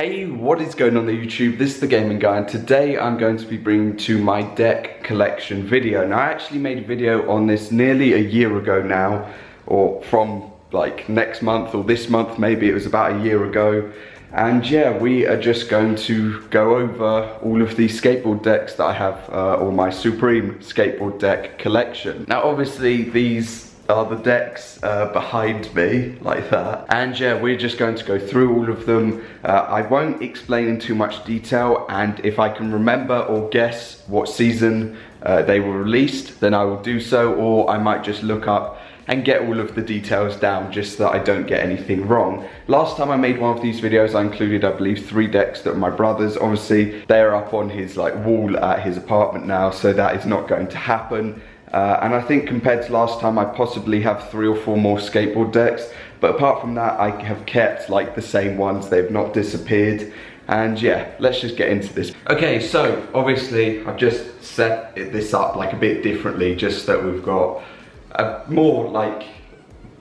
Hey, what is going on the YouTube? This is the Gaming Guy, and today I'm going to be bringing to my deck collection video. Now, I actually made a video on this nearly a year ago now, or from like next month or this month maybe. It was about a year ago. And yeah, we are just going to go over all of the skateboard decks that I have, or my Supreme skateboard deck collection. Now, obviously these are the decks behind me, like that. And yeah, we're just going to go through all of them. I won't explain in too much detail, and if I can remember or guess what season they were released, then I will do so, or I might just look up and get all of the details down just so that I don't get anything wrong. Last time I made one of these videos, I included, I believe, 3 decks that were my brother's. Obviously, they're up on his wall at his apartment now, so that is not going to happen. And I think compared to last time, I possibly have 3 or 4 more skateboard decks. But apart from that, I have kept like the same ones. They've not disappeared. And yeah, let's just get into this. Okay, so obviously I've just set this up like a bit differently, just that we've got a more like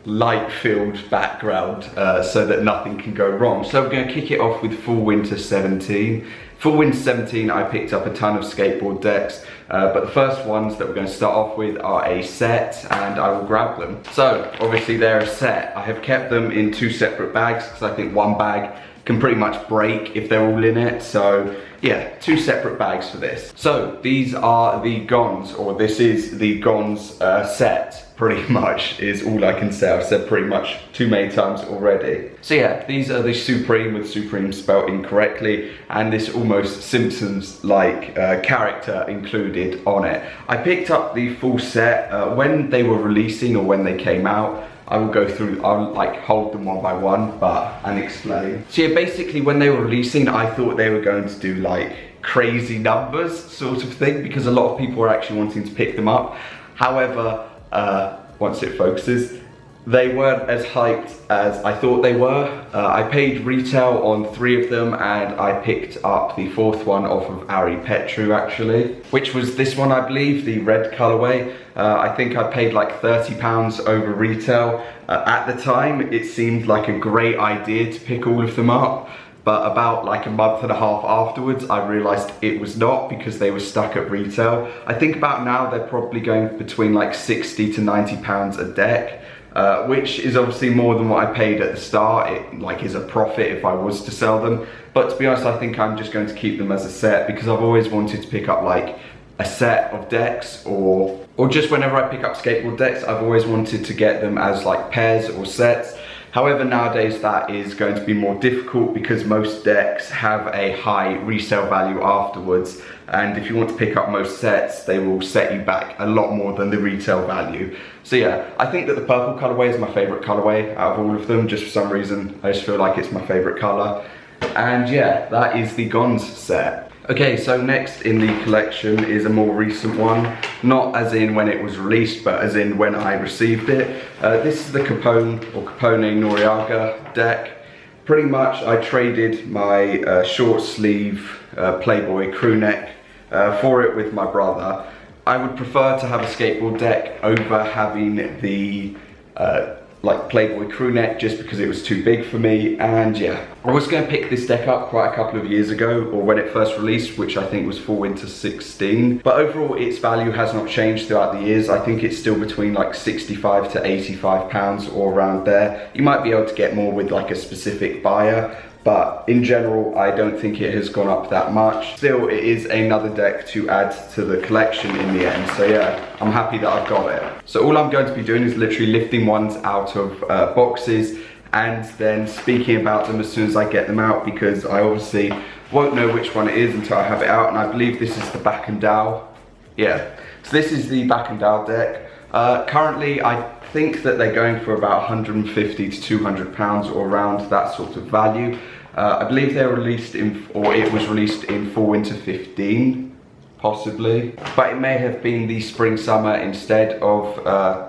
light-filled background so that nothing can go wrong. So we're going to kick it off with Fall Winter 17. For Winter 17, I picked up a ton of skateboard decks, but the first ones that we're going to start off with are a set, and I will grab them. So, obviously they're a set. I have kept them in 2 separate bags, because I think one bag can pretty much break if they're all in it. So, yeah, 2 separate bags for this. So, these are the Gons, or this is the Gons set. Pretty much is all I can say. I've said pretty much too many times already. So yeah, these are the Supreme, with Supreme spelled incorrectly, and this almost Simpsons-like character included on it. I picked up the full set when they were releasing, or when they came out. I will go through, I'll like hold them one by one and explain. So yeah, basically when they were releasing, I thought they were going to do like crazy numbers sort of thing, because a lot of people were actually wanting to pick them up. However, once it focuses, they weren't as hyped as I thought they were. I paid retail on 3 of them, and I picked up the 4th one off of Ari Petru actually, which was this one, I believe, the red colorway. I think I paid like £30 over retail. At the time, it seemed like a great idea to pick all of them up. But about like a month and a half afterwards, I realized it was not, because they were stuck at retail. I think about now they're probably going between like 60 to 90 pounds a deck, which is obviously more than what I paid at the start. It like is a profit if I was to sell them. But to be honest, I think I'm just going to keep them as a set, because I've always wanted to pick up like a set of decks, or just whenever I pick up skateboard decks, I've always wanted to get them as like pairs or sets. However, nowadays that is going to be more difficult, because most decks have a high resale value afterwards, and if you want to pick up most sets, they will set you back a lot more than the retail value. So yeah, I think that the purple colorway is my favorite colorway out of all of them. Just for some reason, I just feel like it's my favorite color. And yeah, that is the Gons set. Okay, so next in the collection is a more recent one. Not as in when it was released, but as in when I received it. This is the Capone-N-Noreaga deck. Pretty much I traded my short sleeve Playboy crew neck for it with my brother. I would prefer to have a skateboard deck over having the like Playboy crew neck, just because it was too big for me. And yeah, I was going to pick this deck up quite a couple of years ago, or when it first released, which I think was Fall Winter 16. But overall, its value has not changed throughout the years. I think it's still between like 65 to 85 pounds or around there. You might be able to get more with like a specific buyer, but in general, I don't think it has gone up that much. Still, it is another deck to add to the collection in the end. So yeah, I'm happy that I've got it. So all I'm going to be doing is literally lifting ones out of boxes, and then speaking about them as soon as I get them out, because I obviously won't know which one it is until I have it out. And I believe this is the Back and Dow. Yeah, so this is the Back and Dow deck. Currently, I think that they're going for about 150 to 200 pounds, or around that sort of value. I believe they're released in, or it was released in Fall Winter 15, possibly. But it may have been the Spring Summer instead of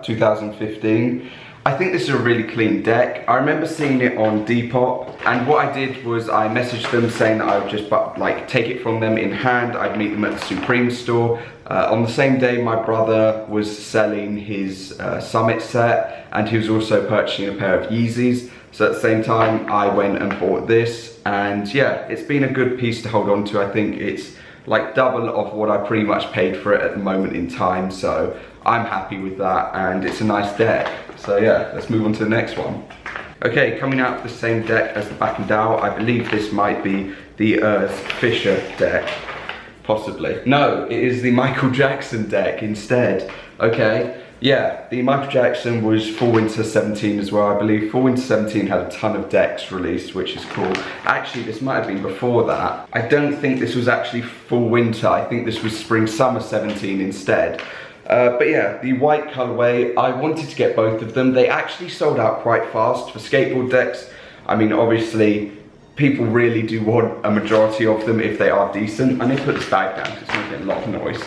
2015. I think this is a really clean deck. I remember seeing it on Depop, and what I did was I messaged them saying that I would just like take it from them in hand. I'd meet them at the Supreme store. On the same day, my brother was selling his Summit set, and he was also purchasing a pair of Yeezys. So at the same time, I went and bought this, and yeah, it's been a good piece to hold on to. I think it's like double of what I pretty much paid for it at the moment in time, so I'm happy with that, and it's a nice deck. So yeah, let's move on to the next one. Okay, coming out of the same deck as the Back and Dow, I believe this might be the Urs Fischer deck, possibly. No, it is the Michael Jackson deck instead. Okay. Yeah, the Michael Jackson was Fall Winter 17 as well, I believe. Fall Winter 17 had a ton of decks released, which is cool. Actually, this might have been before that. I don't think this was actually Fall Winter. I think this was Spring Summer 17 instead. But yeah, the white colorway, I wanted to get both of them. They actually sold out quite fast for skateboard decks. I mean, obviously, people really do want a majority of them if they are decent. I need to put this bag down because it's making a lot of noise.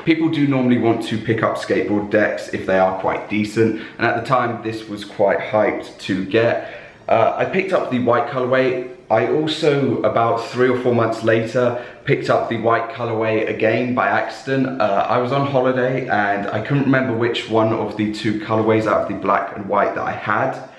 People do normally want to pick up skateboard decks if they are quite decent, and at the time this was quite hyped to get. I picked up the white colorway. I also, about 3 or 4 months later, picked up the white colorway again by accident. I was on holiday and I couldn't remember which one of the two colorways out of the black and white that I had.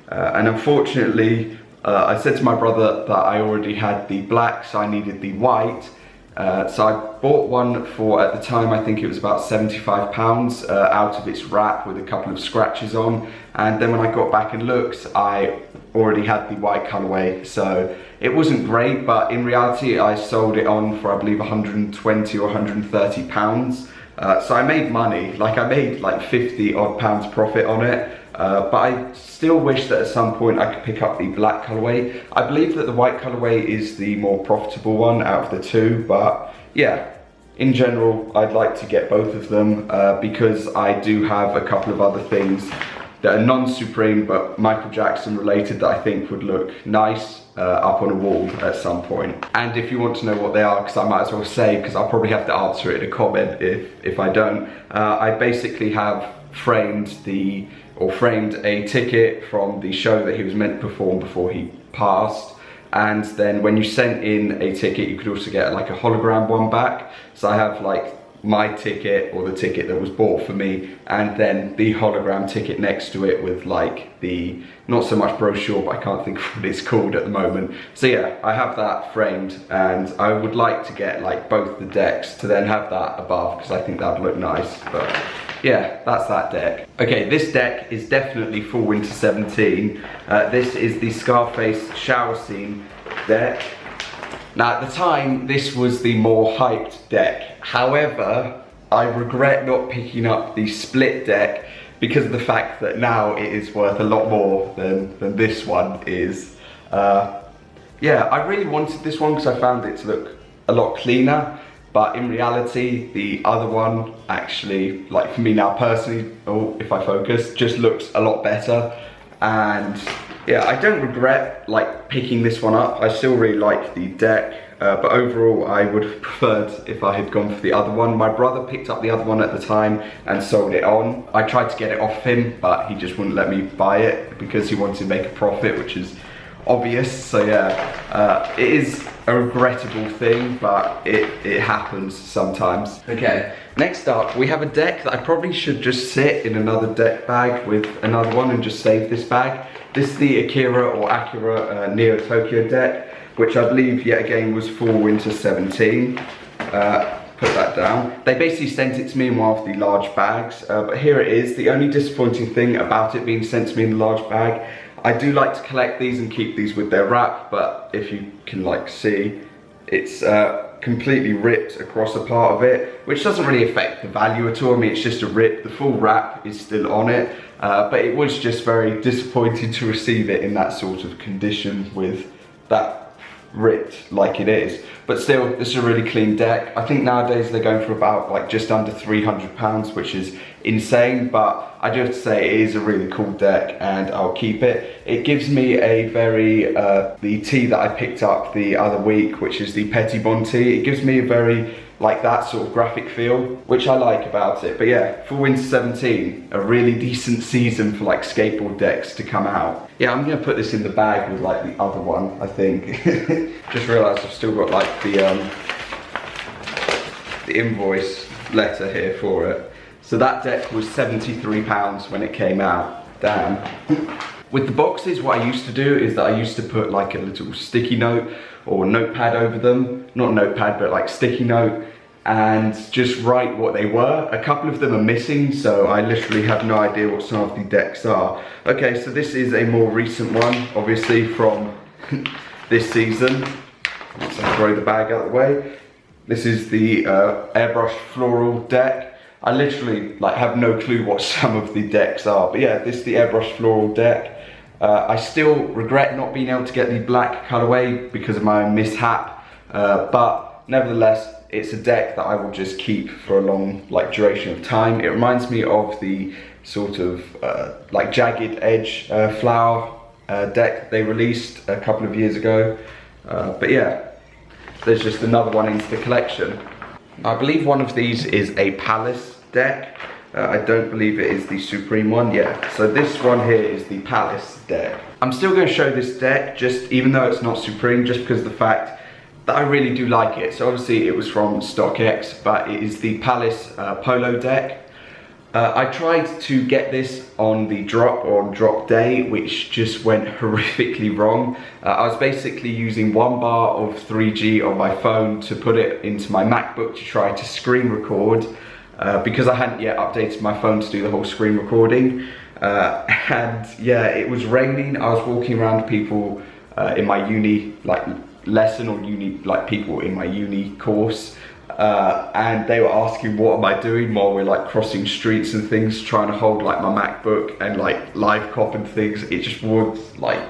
And unfortunately, I said to my brother that I already had the black, so I needed the white. So I bought one for, at the time, I think it was about £75 out of its wrap with a couple of scratches on. And then when I got back and looked, I already had the white colorway. So it wasn't great, but in reality, I sold it on for, I believe, 120 or 130 pounds. So I made money, like I made like 50 odd pounds profit on it. But I still wish that at some point I could pick up the black colorway. I believe that the white colorway is the more profitable one out of the two, but yeah, in general, I'd like to get both of them because I do have a couple of other things that are non-Supreme but Michael Jackson related that I think would look nice up on a wall at some point. And if you want to know what they are, because I might as well say, because I'll probably have to answer it in a comment if I don't, I basically have framed a ticket from the show that he was meant to perform before he passed, and then when you sent in a ticket you could also get like a hologram one back. So I have like my ticket, or the ticket that was bought for me, and then the hologram ticket next to it with like the, not so much brochure, but I can't think of what it's called at the moment. So yeah, I have that framed, and I would like to get like both the decks to then have that above, because I think that would look nice. But yeah, that's that deck. Okay, this deck is definitely Fall Winter 17. This is the Scarface shower scene deck. Now at the time, this was the more hyped deck. However, I regret not picking up the split deck because of the fact that now it is worth a lot more than this one is. Yeah, I really wanted this one because I found it to look a lot cleaner. But in reality, the other one actually, like for me now personally, if I focus, just looks a lot better. And yeah, I don't regret like picking this one up. I still really like the deck, but overall I would have preferred if I had gone for the other one. My brother picked up the other one at the time and sold it on. I tried to get it off him, but he just wouldn't let me buy it because he wanted to make a profit, which is obvious. So yeah, it is a regrettable thing, but it happens sometimes. Okay, next up we have a deck that I probably should just sit in another deck bag with another one and just save this bag. This is the Akira Neo-Tokyo deck, which I believe yet again was Fall Winter 17. Put that down. They basically sent it to me in one of the large bags, but here it is. The only disappointing thing about it being sent to me in the large bag, I do like to collect these and keep these with their wrap, but if you can like see, it's completely ripped across a part of it, which doesn't really affect the value at all. I mean, it's just a rip. The full wrap is still on it, but it was just very disappointing to receive it in that sort of condition with that ripped like it is. But still, this is a really clean deck. I think nowadays they're going for about like just under £300, which is insane, but I do have to say it is a really cool deck and I'll keep it. It gives me a very, the tee that I picked up the other week, which is the Pettibon tee, it gives me a very like that sort of graphic feel, which I like about it. But yeah, Fall Winter 17, a really decent season for like skateboard decks to come out. Yeah, I'm gonna put this in the bag with like the other one, I think. Just realised I've still got like the invoice letter here for it. So that deck was £73 when it came out. Damn. With the boxes, what I used to do is that I used to put like a little sticky note or notepad over them. Not notepad, but like sticky note, and just write what they were. A couple of them are missing, so I literally have no idea what some of the decks are. Okay, so this is a more recent one, obviously from this season. Once I throw the bag out of the way. This is the Airbrush floral deck. I literally like have no clue what some of the decks are, but yeah, this is the Airbrush floral deck. I still regret not being able to get the black colorway because of my own mishap, but nevertheless, it's a deck that I will just keep for a long duration of time. It reminds me of the sort of like jagged edge flower deck they released a couple of years ago. But yeah, there's just another one into the collection. I believe one of these is a Palace deck. I don't believe it is the Supreme one. Yeah, so this one here is the Palace deck. I'm still going to show this deck, just even though it's not Supreme, just because of the fact that I really do like it. So obviously it was from StockX, but it is the Palace Polo deck. I tried to get this on the drop or on drop day, which just went horrifically wrong. I was basically using 1 bar of 3G on my phone to put it into my MacBook to try to screen record, because I hadn't yet updated my phone to do the whole screen recording. And yeah, it was raining. I was walking around people in my uni lesson, or uni people in my uni course, and they were asking what am I doing while we're crossing streets and things, trying to hold my MacBook and live cop and things. It just was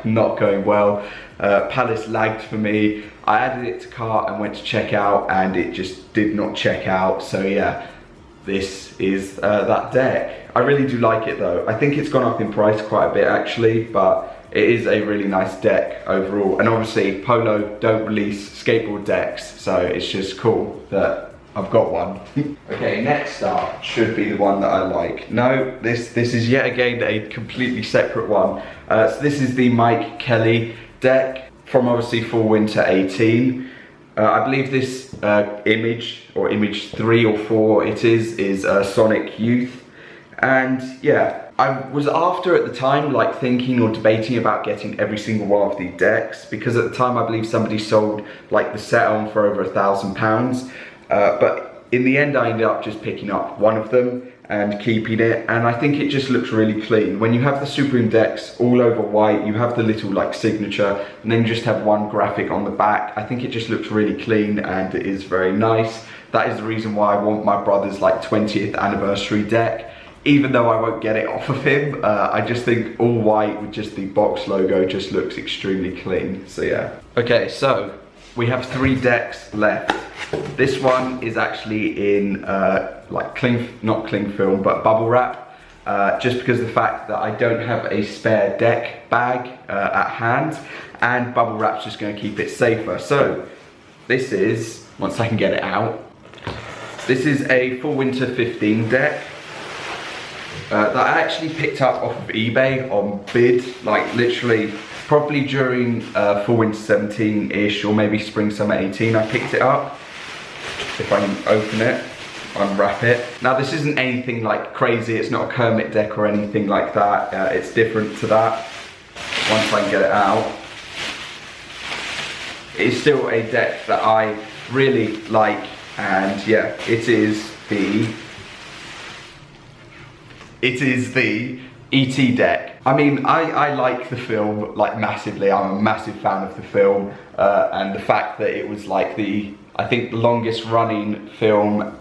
not going well. Palace lagged for me. I added it to cart and went to check out, and it just did not check out. So yeah, this is that deck. I really do like it though. I think it's gone up in price quite a bit actually, but it is a really nice deck overall. And obviously Polo don't release skateboard decks, so it's just cool that I've got one. Okay, next up should be the one that I like. No, this is yet again a completely separate one. So this is the Mike Kelly deck from obviously Fall Winter 18. I believe this image, or image 3 or 4 it is Sonic Youth. And yeah, I was after at the time thinking or debating about getting every single one of the decks, because at the time I believe somebody sold the set on for over £1,000, but in the end I ended up just picking up one of them and keeping it, and I think it just looks really clean. When you have the Supreme decks all over white, you have the little signature, and then you just have one graphic on the back. I think it just looks really clean and it is very nice. That is the reason why I want my brother's 20th anniversary deck. Even though I won't get it off of him, I just think all white with just the box logo just looks extremely clean, so yeah. Okay, so we have 3 decks left. This one is actually in not cling film, but bubble wrap, just because of the fact that I don't have a spare deck bag at hand, and bubble wrap's just going to keep it safer. So this is, once I can get it out, this is a Fall Winter 15 deck. That I actually picked up off of eBay on bid, literally probably during Fall Winter 17-ish, or maybe Spring Summer 18 I picked it up. If I can open it, unwrap it. Now this isn't anything crazy, it's not a Kermit deck or anything like that, it's different to that. Once I can get it out, it's still a deck that I really like, and yeah, it is the E.T. deck. I mean, I like the film massively. I'm a massive fan of the film, and the fact that it was I think the longest running film,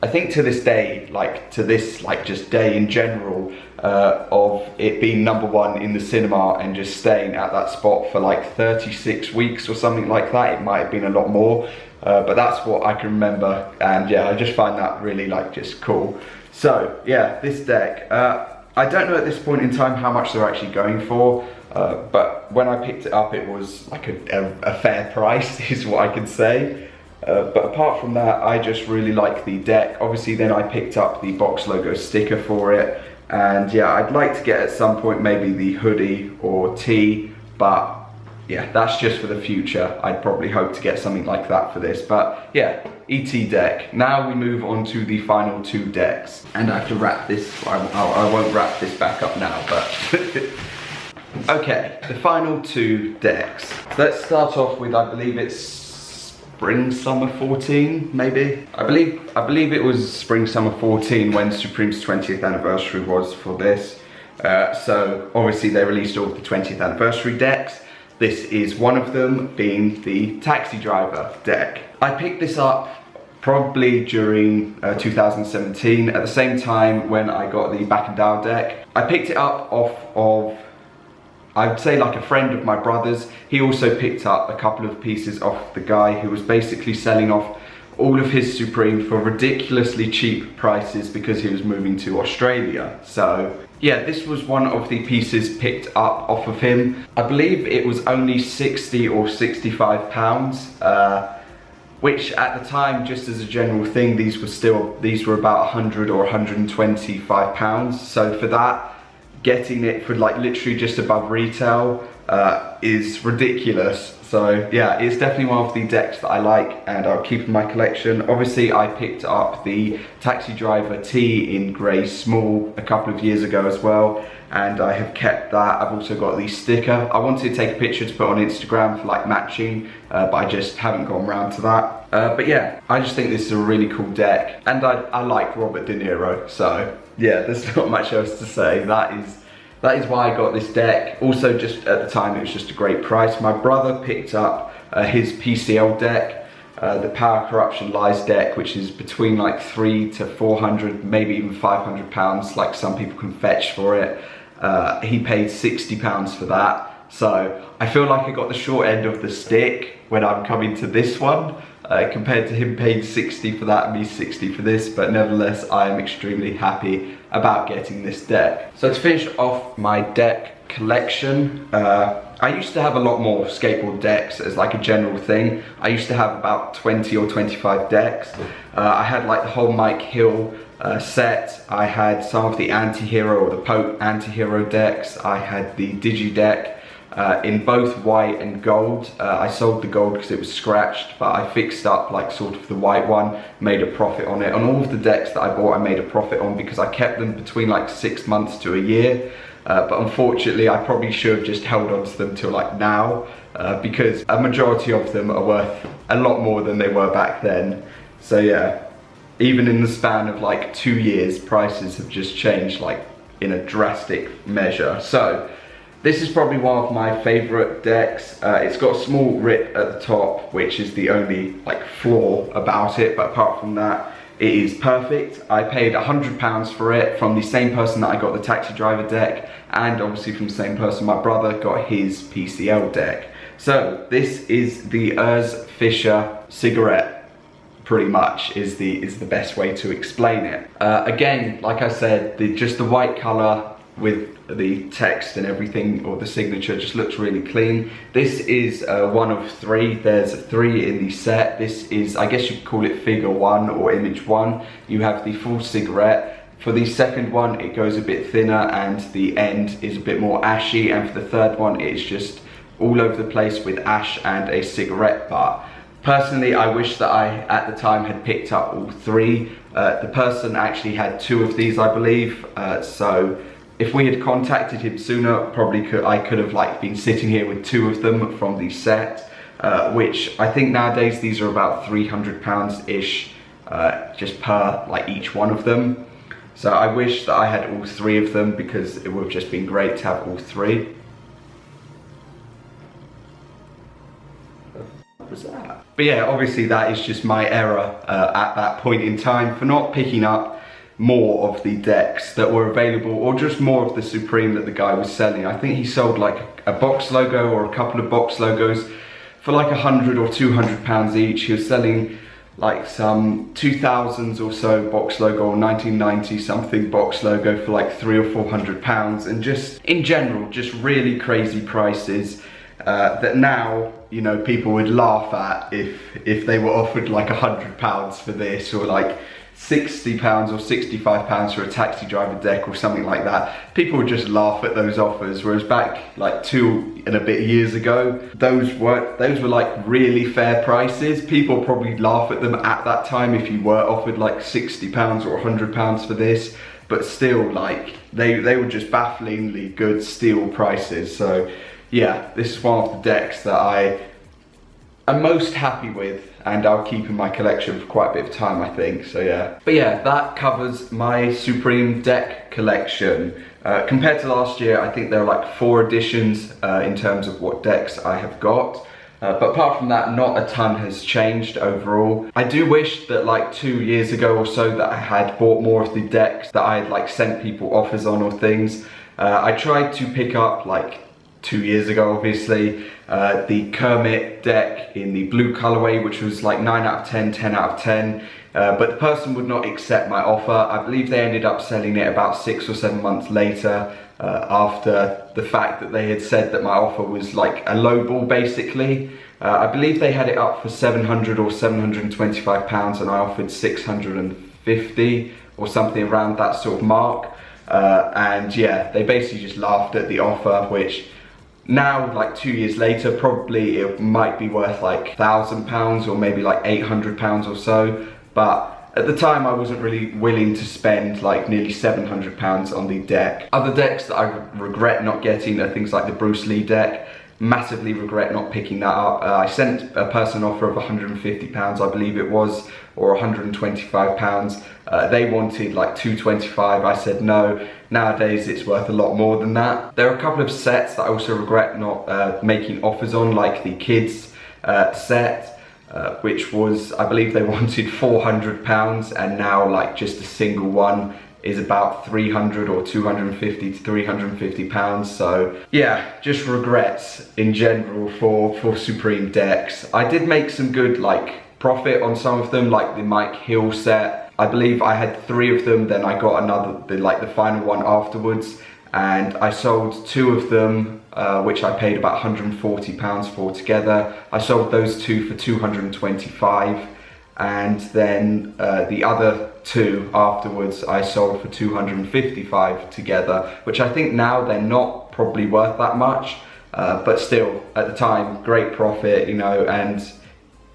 I think to this day, to this just day in general, of it being #1 in the cinema and just staying at that spot for 36 weeks or something like that. It might have been a lot more, but that's what I can remember, and yeah, I just find that really just cool. So yeah, this deck, I don't know at this point in time how much they're actually going for, but when I picked it up it was a fair price is what I can say. But apart from that, I just really like the deck. Obviously then I picked up the box logo sticker for it, and yeah, I'd like to get at some point maybe the hoodie or tee, but yeah, that's just for the future. I'd probably hope to get something like that for this, but yeah, E.T. deck. Now we move on to the final 2 decks, and I have to wrap this. I won't wrap this back up now, but Okay, the final two decks. So let's start off with, I believe it's Spring Summer 14, maybe? I believe it was Spring Summer 14 when Supreme's 20th anniversary was for this. So obviously they released all of the 20th anniversary decks. This is one of them, being the Taxi Driver deck. I picked this up probably during 2017, at the same time when I got the Back and Down deck. I picked it up off of, I'd say, like a friend of my brother's. He also picked up a couple of pieces off the guy who was basically selling off all of his Supreme for ridiculously cheap prices because he was moving to Australia. So yeah, this was one of the pieces picked up off of him. I believe it was only 60 or 65 pounds, which at the time, just as a general thing, these were about 100 or 125 pounds. So for that, getting it for like literally just above retail is ridiculous. So yeah, it's definitely one of the decks that I like and I'll keep in my collection. Obviously I picked up the Taxi Driver T in grey small a couple of years ago as well, and I have kept that. I've also got the sticker. I wanted to take a picture to put on Instagram for like matching, but I just haven't gone around to that. But yeah, I just think this is a really cool deck, and I like Robert De Niro, so yeah, there's not much else to say. That is why I got this deck. Also, just at the time, it was just a great price. My brother picked up his PCL deck, the Power Corruption Lies deck, which is between like 300 to 400, maybe even 500 pounds, like some people can fetch for it. He paid 60 pounds for that. So I feel like I got the short end of the stick when I'm coming to this one, compared to him paying 60 for that and me 60 for this, but nevertheless I am extremely happy about getting this deck. So to finish off my deck collection, I used to have a lot more skateboard decks as like a general thing. I used to have about 20 or 25 decks. I had like the whole Mike Hill set. I had some of the anti-hero or the Pope anti-hero decks. I had the Digi deck in both white and gold. I sold the gold because it was scratched, but I fixed up like sort of the white one, made a profit on it. On all of the decks that I bought, I made a profit on because I kept them between like 6 months to a year. But unfortunately, I probably should have just held on to them till like now, because a majority of them are worth a lot more than they were back then. So yeah, even in the span of like 2 years, prices have just changed like in a drastic measure. So this is probably one of my favorite decks. It's got a small rip at the top, which is the only like flaw about it, but apart from that, it is perfect. I paid £100 for it from the same person that I got the Taxi Driver deck, and obviously from the same person my brother got his PCL deck. So this is the Urs Fischer cigarette, pretty much is the best way to explain it. Again, like I said, just the white color with the text and everything, or the signature, just looks really clean. This is one of three. There's 3 in the set. This is, I guess you could call it figure 1 or image 1. You have the full cigarette. For the second one, it goes a bit thinner and the end is a bit more ashy, and for the third one, it's just all over the place with ash and a cigarette butt. Personally, I wish that I, at the time, had picked up all 3. The person actually had 2 of these, I believe, so if we had contacted him sooner, probably I could have like been sitting here with 2 of them from the set, which I think nowadays these are about £300-ish, just per like each one of them. So I wish that I had all 3 of them because it would have just been great to have all 3. What was that? But yeah, obviously that is just my error at that point in time for not picking up more of the decks that were available, or just more of the Supreme that the guy was selling. I think he sold like a box logo or a couple of box logos for like 100 or 200 pounds each. He was selling like some 2000s or so box logo, or 1990 something box logo for like 300 or 400 pounds, and just in general just really crazy prices that now, you know, people would laugh at if they were offered like £100 for this, or like £60 or £65 for a Taxi Driver deck or something like that. People would just laugh at those offers, whereas back like 2 and a bit years ago, those were like really fair prices. People probably laugh at them at that time if you were offered like £60 or £100 for this, but still, like, they were just bafflingly good steel prices. So yeah, this is one of the decks that I am most happy with, and I'll keep in my collection for quite a bit of time, I think. So yeah, but yeah, that covers my Supreme deck collection. Compared to last year, I think there are like 4 additions in terms of what decks I have got. But apart from that, not a ton has changed overall. I do wish that like 2 years ago or so that I had bought more of the decks that I had like sent people offers on or things. I tried to pick up like 2 years ago, obviously, the Kermit deck in the blue colorway, which was like 9 out of 10, 10 out of 10. But the person would not accept my offer. I believe they ended up selling it about 6 or 7 months later, after the fact that they had said that my offer was like a low ball, basically. I believe they had it up for £700 or £725, and I offered 650 or something around that sort of mark. And yeah, they basically just laughed at the offer, which now, like 2 years later, probably it might be worth like £1,000 or maybe like £800 or so. But at the time, I wasn't really willing to spend like nearly £700 on the deck. Other decks that I regret not getting are things like the Bruce Lee deck. Massively regret not picking that up. I sent a person an offer of £150, I believe it was, or £125. They wanted like £225. I said no. Nowadays it's worth a lot more than that. There are a couple of sets that I also regret not making offers on, like the kids set, which was, I believe they wanted £400, and now like just a single one is about £300 or £250 to £350. So yeah, just regrets in general for Supreme decks. I did make some good like profit on some of them, like the Mike Hill set. I believe I had 3 of them, then I got another, the final one afterwards, and I sold 2 of them, which I paid about £140 for together. I sold those 2 for £225, and then the other 2 afterwards I sold for £255 together, which I think now they're not probably worth that much, but still at the time great profit, you know. And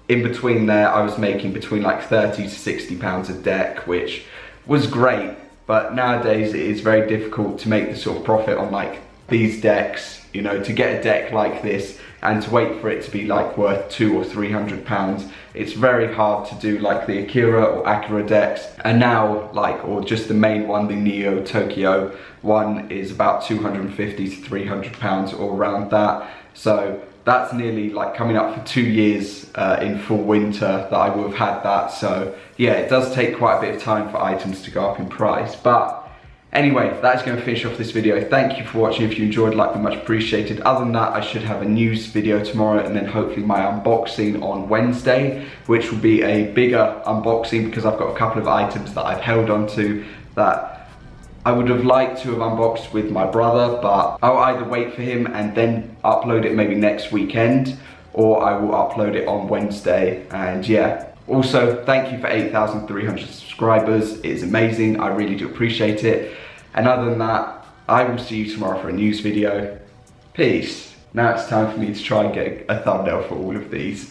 in between there I was making between like £30 to £60 a deck, which was great. But nowadays it is very difficult to make the sort of profit on like these decks, you know, to get a deck like this and to wait for it to be like worth £200 or £300. It's very hard to do like the Akira or Akira decks. And now like, or just the main one, the Neo-Tokyo one, is about £250 to £300 or around that. So that's nearly like coming up for 2 years in full winter that I would have had that. So yeah, it does take quite a bit of time for items to go up in price. But anyway, that's going to finish off this video. Thank you for watching. If you enjoyed, like, much appreciated. Other than that, I should have a news video tomorrow, and then hopefully my unboxing on Wednesday, which will be a bigger unboxing because I've got a couple of items that I've held on to that I would have liked to have unboxed with my brother, but I'll either wait for him and then upload it maybe next weekend, or I will upload it on Wednesday. And yeah, also thank you for 8,300 subscribers. It is amazing. I really do appreciate it. And other than that, I will see you tomorrow for a news video. Peace. Now it's time for me to try and get a thumbnail for all of these.